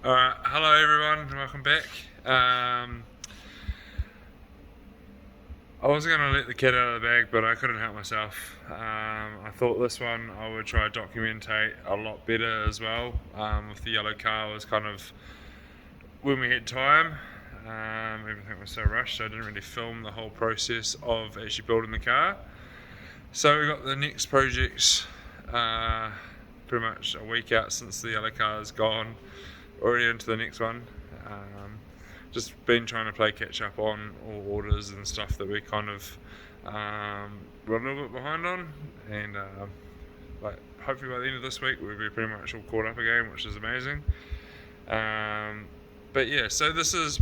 Alright, hello everyone, welcome back. I wasn't going to let the cat out of the bag, but I couldn't help myself. I thought this one I would try to documentate a lot better as well. With the yellow car was kind of when we had time. Everything was so rushed, so I didn't really film the whole process of actually building the car. So we got the next projects pretty much a week out since the yellow car is gone, already into the next one. Just been trying to play catch up on all orders and stuff that we kind of were a little bit behind on, and like hopefully by the end of this week we'll be pretty much all caught up again, which is amazing. But yeah, so this is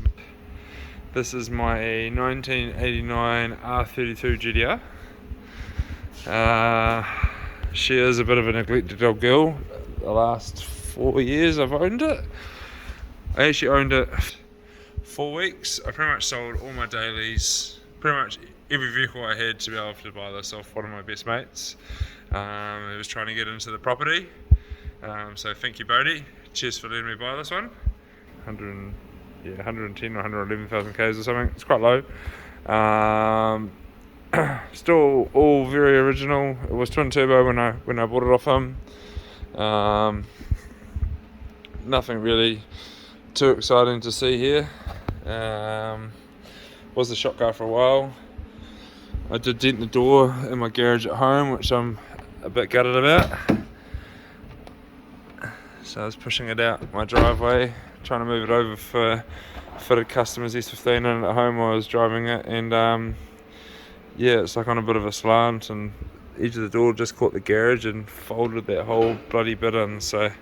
my 1989 R32 GTR. She is a bit of a neglected old girl. The last 4 years I've owned it. I actually owned it 4 weeks. I pretty much sold all my dailies, pretty much every vehicle I had to be able to buy this off one of my best mates. He was trying to get into the property. So thank you, Bodie. Cheers for letting me buy this one. 110 or 111,000 k's or something. It's quite low. Still all very original. It was twin turbo when I bought it off him. Nothing really too exciting to see here. Was the shop car for a while. I did dent the door in my garage at home, which I'm a bit gutted about. So I was pushing it out my driveway, trying to move it over for fitted customers S15 in it at home while I was driving it, and yeah, it's like on a bit of a slant, and edge of the door just caught the garage and folded that whole bloody bit in, so a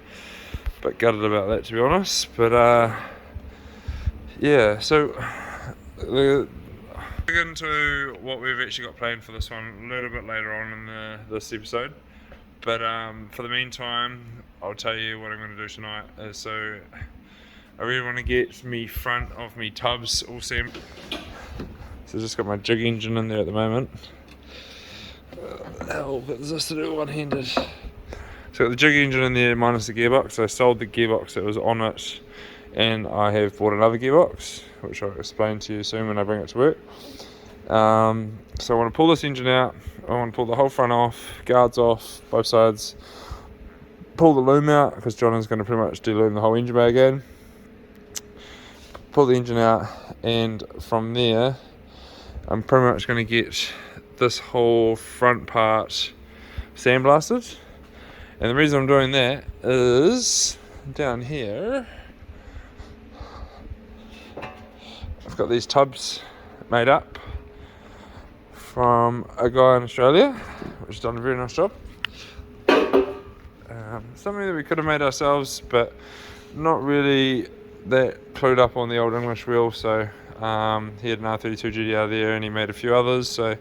bit gutted about that, to be honest. But yeah, so we'll get into what we've actually got planned for this one a little bit later on in this episode. But for the meantime, I'll tell you what I'm going to do tonight. So I really want to get me front of me tubs all stamped. So I've just got my jig engine in there at the moment. Hell, what is this to do one-handed? So I've got the jig engine in there minus the gearbox. I sold the gearbox that was on it, and I have bought another gearbox, which I'll explain to you soon when I bring it to work. So I want to pull this engine out. I want to pull the whole front off, guards off, both sides. Pull the loom out, because John is going to pretty much de-loom the whole engine bay again. Pull the engine out, and from there I'm pretty much going to get this whole front part sandblasted. And the reason I'm doing that is down here I've got these tubs made up from a guy in Australia, which has done a very nice job. Something that we could have made ourselves, but not really that clued up on the old English wheel, so he had an R32 GTR there, and he made a few others, so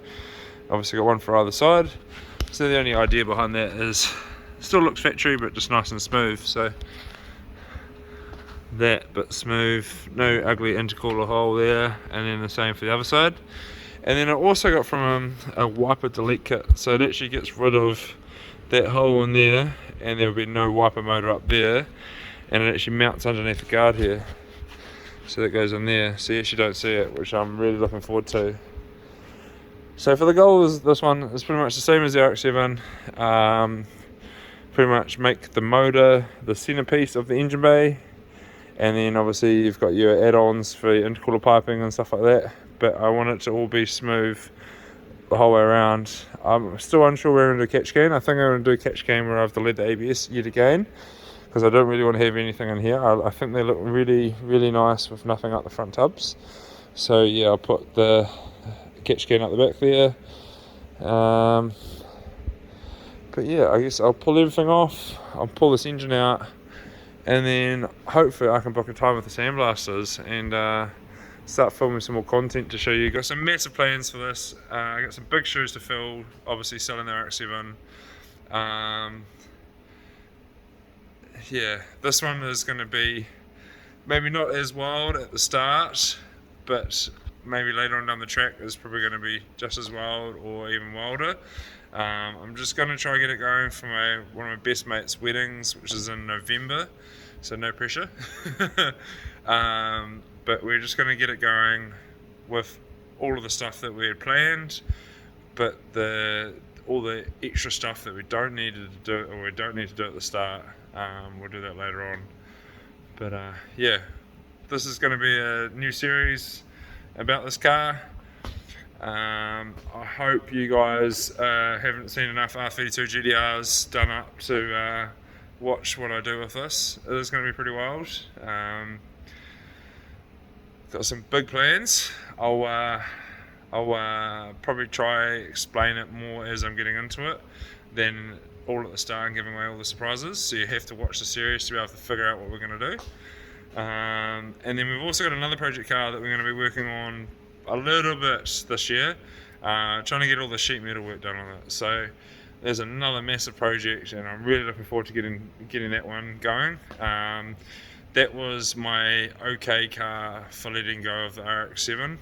obviously got one for either side. So the only idea behind that is, still looks factory but just nice and smooth, so that bit smooth, no ugly intercooler hole there, and then the same for the other side. And then I also got from him a wiper delete kit, so it actually gets rid of that hole in there, and there will be no wiper motor up there, and it actually mounts underneath the guard here, so that goes in there, so you actually don't see it, which I'm really looking forward to. So for the goals, this one is pretty much the same as the RX7. Pretty much make the motor the centerpiece of the engine bay, and then obviously you've got your add-ons for your intercooler piping and stuff like that, but I want it to all be smooth the whole way around. I'm still unsure where I'm going to do catch can. I think I'm going to do catch can where I have to lead the ABS yet again, because I don't really want to have anything in here. I think they look really, really nice with nothing up the front tubs. So yeah, I'll put the catch can up the back there. But yeah, I guess I'll pull everything off. I'll pull this engine out, and then hopefully I can book a time with the sandblasters and start filming some more content to show you. Got some massive plans for this. I got some big shoes to fill, obviously selling the RX7. Yeah, this one is going to be maybe not as wild at the start, but maybe later on down the track is probably going to be just as wild or even wilder. I'm just going to try and get it going for one of my best mates' weddings, which is in November, so no pressure. But we're just going to get it going with all of the stuff that we had planned, but all the extra stuff that we don't need to do, or we don't need to do at the start, we'll do that later on. But yeah, this is going to be a new series about this car. I hope you guys haven't seen enough R32 GTRs done up to watch what I do with this. It is going to be pretty wild. Got some big plans. I'll probably try explain it more as I'm getting into it than all at the start and giving away all the surprises. So you have to watch the series to be able to figure out what we're going to do. And then we've also got another project car that we're going to be working on a little bit this year, trying to get all the sheet metal work done on it. So there's another massive project, and I'm really looking forward to getting that one going. That was my okay car for letting go of the RX7.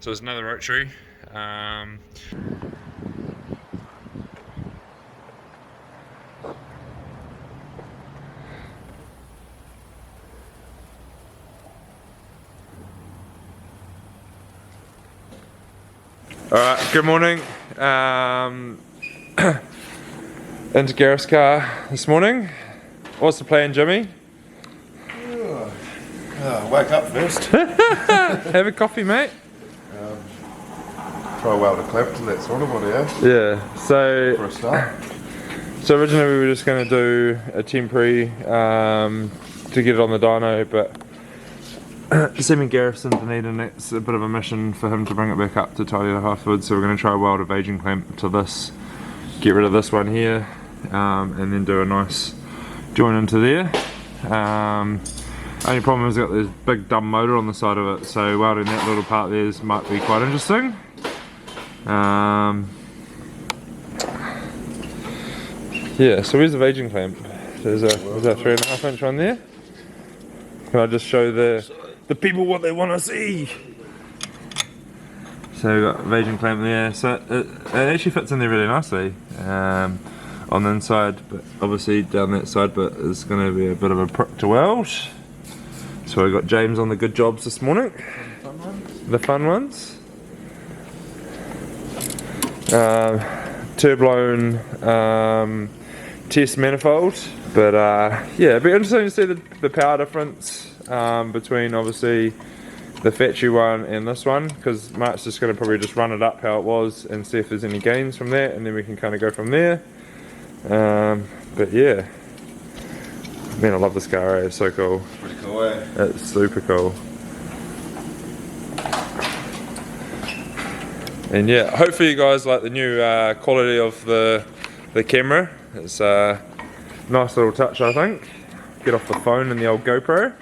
So it's another rotary. Alright, good morning. Into Gareth's car this morning. What's the plan, Jimmy? Wake up first. Have a coffee, mate. Try a weld a clamp to that sort of body, eh? Yeah, so For a start. So originally we were just going to do a temporary to get it on the dyno, but Sam Gareth's in Dunedin, it's a bit of a mission for him to bring it back up to tidy it afterwards, so we're going to try a weld a aging clamp to this, get rid of this one here, and then do a nice join into there. Only problem is it's got this big dumb motor on the side of it, so welding that little part there might be quite interesting. Yeah, so where's the aging clamp? There's a 3.5 inch one there. Can I just show the people what they want to see? So we've got aging clamp there, so it actually fits in there really nicely on the inside, but obviously down that side bit is going to be a bit of a prick to weld. So we got James on the good jobs this morning. The fun ones. Turblown test manifold, but yeah, it'd be interesting to see the power difference between obviously the factory one and this one, because Mark's just going to probably just run it up how it was and see if there's any gains from that, and then we can kind of go from there. But yeah, man, I love this car, it's so cool. Pretty cool, eh? It's super cool. And yeah, hopefully you guys like the new quality of the camera. It's a nice little touch, I think. Get off the phone and the old GoPro.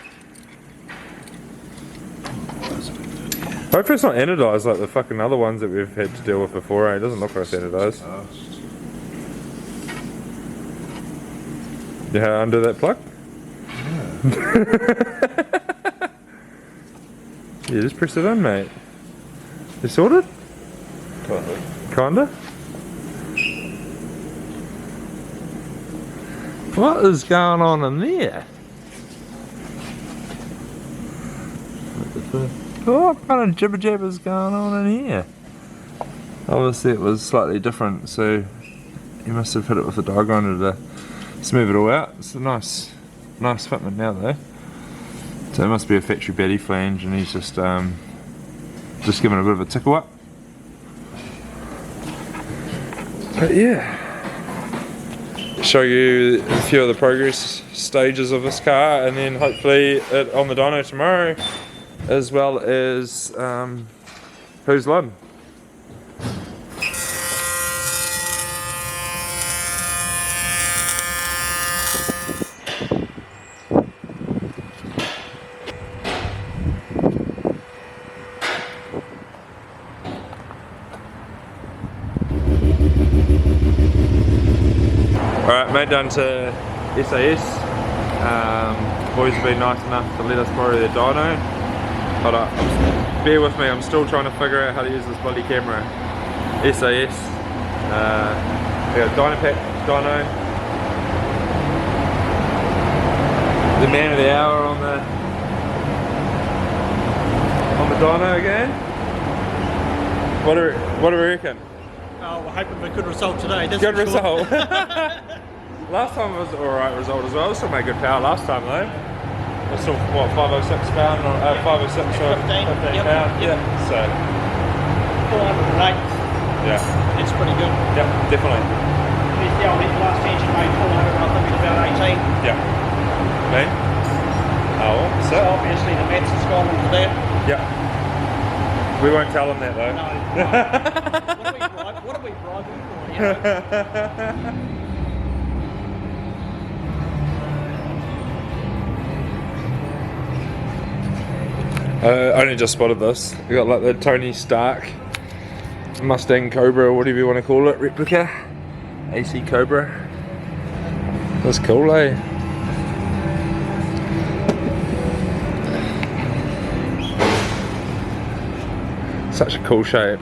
Hopefully it's not anodized like the fucking other ones that we've had to deal with before, eh? It doesn't look like it's anodized. You know how to undo that plug? Yeah. Yeah, just press it in, mate. You sorted? Kinda? What is going on in there? What kind of jibber jabber is going on in here? Obviously it was slightly different, so you must have hit it with a die grinder to smooth it all out. It's a nice fitment now though. So it must be a factory Betty flange, and he's just giving it a bit of a tickle up. But yeah, show you a few of the progress stages of this car, and then hopefully it on the dyno tomorrow, as well as who's Lynn. Alright, made down to SAS. Boys have been nice enough to let us borrow their dyno. Hold up, bear with me, I'm still trying to figure out how to use this bloody camera. SAS. We got Dyno. The man of the hour on the Dyno again. What do we reckon? Oh, we're hoping for a good result today. That's Good for sure. result. Last time was alright result as well. Still made good power last time though. We're still what, 506 pound or 506 or 15 pound. Yep. So 408. yeah. It's pretty good. Yep, definitely. Yeah, I think the last engine made 400, I think it's about 18. Yeah. Me? Oh, So obviously the mats has gone into that. yeah. We won't tell them that though. No. What are we bribing for? You know? I only just spotted this. We got like the Tony Stark Mustang Cobra, or whatever you want to call it, replica. AC Cobra. That's cool, eh? Such a cool shape.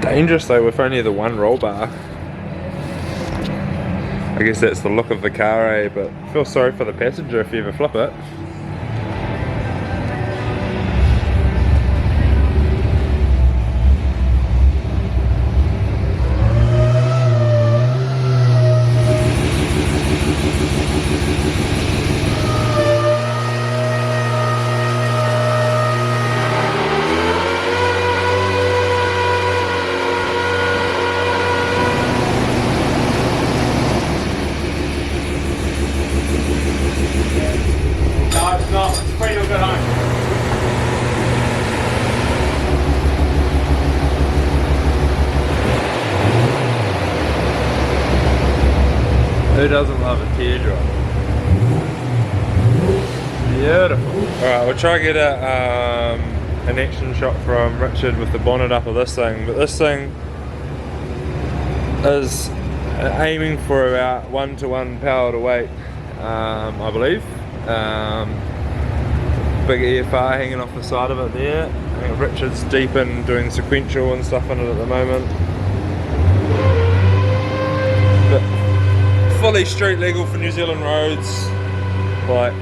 Dangerous though with only the one roll bar. I guess that's the look of the car, eh? But I feel sorry for the passenger if you ever flip it. Who doesn't love a teardrop? Beautiful. Alright, we'll try to get an action shot from Richard with the bonnet up of this thing, but this thing is aiming for about 1-to-1 power to weight, I believe. Big EFR hanging off the side of it there. I think Richard's deep in doing sequential and stuff in it at the moment. But fully street legal for New Zealand roads, like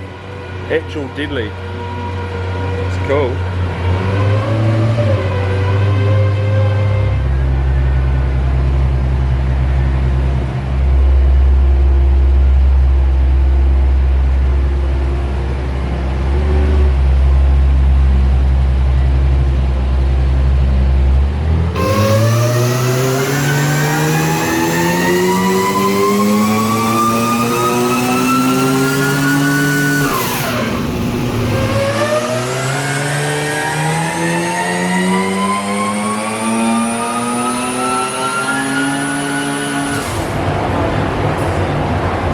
actual deadly. It's cool.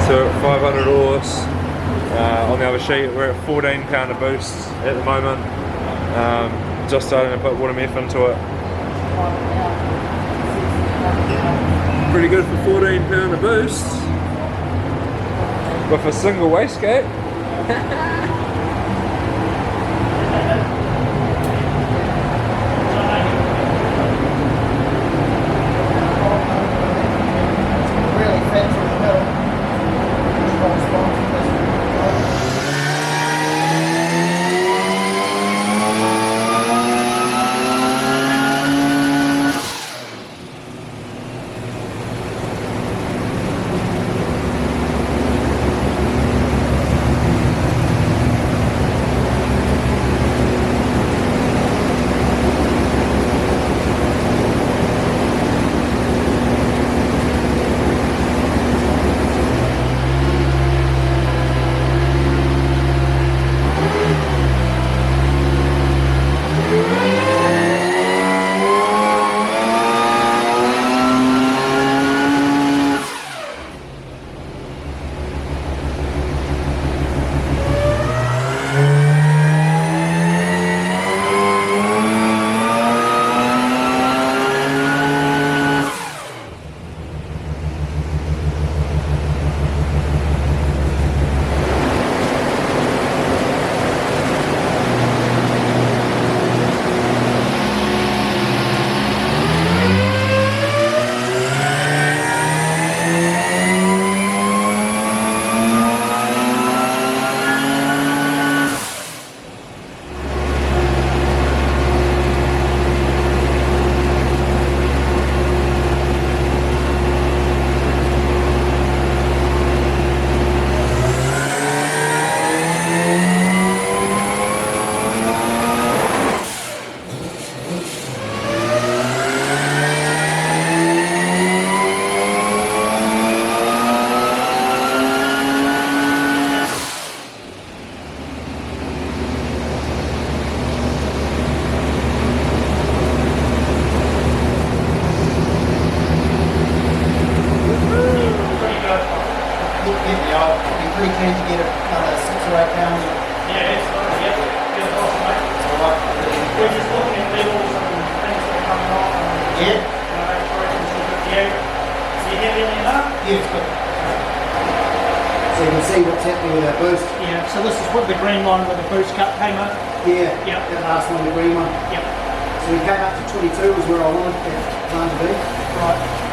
So at 500 horse, on the other sheet we're at 14 pounder boosts at the moment, just starting to put water meth into it. Pretty good for 14 pounder boosts with a single wastegate. Yeah, I'd be pretty keen to get another 6 or 8 pounds. Yeah, it's fine. Yeah, yeah, awesome, mate. We're just looking at levels and things that are coming off. Yeah. You have any of that? Yeah, it's good. So you can see what's happening with our boost. Yeah, so this is what the green one with the boost cut came up. Yeah, Yep. that last one, the green one. Yep. So we came up to 22 was where I wanted that line to be. Right.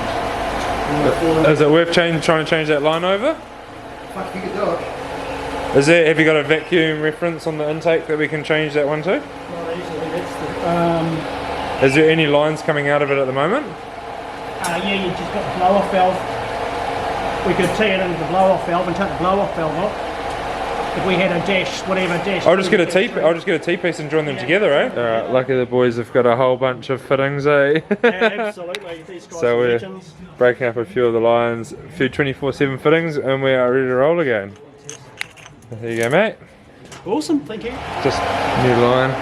Is it worth trying to change that line over? Fuck, if you could do it. Have you got a vacuum reference on the intake that we can change that one to? Not easily, that's the, Is there any lines coming out of it at the moment? yeah, you just got the blow off valve. We could tee it into the blow off valve and take the blow off valve off. If we had a dash, whatever dash. I'll just get a T-piece and join them together, eh? Alright, lucky the boys have got a whole bunch of fittings, eh? Yeah, absolutely. These guys So are we're legends. breaking up a few of the lines, a few 24/7 fittings, and we are ready to roll again. There you go, mate. Awesome, thank you. Just new line.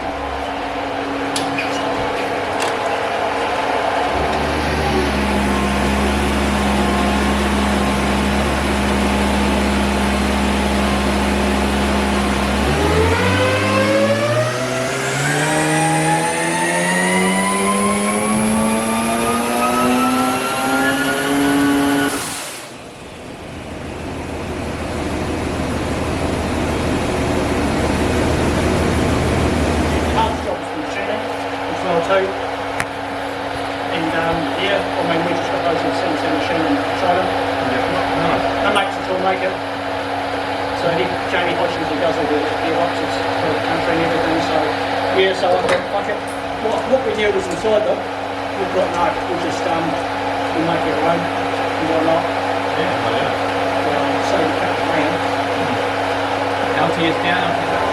Hard jobs for machining as well too. And yeah, I mean we just got those in CNC machine and tried them. That makes the toolmaker. So Jamie Hodgins, he does all the gearboxes for the country and everything. So yeah, so I thought, fuck it. What we knew was inside them. We've got no, we'll just we'll make it our own and whatnot. Yeah, So you cut the brand. LT is down.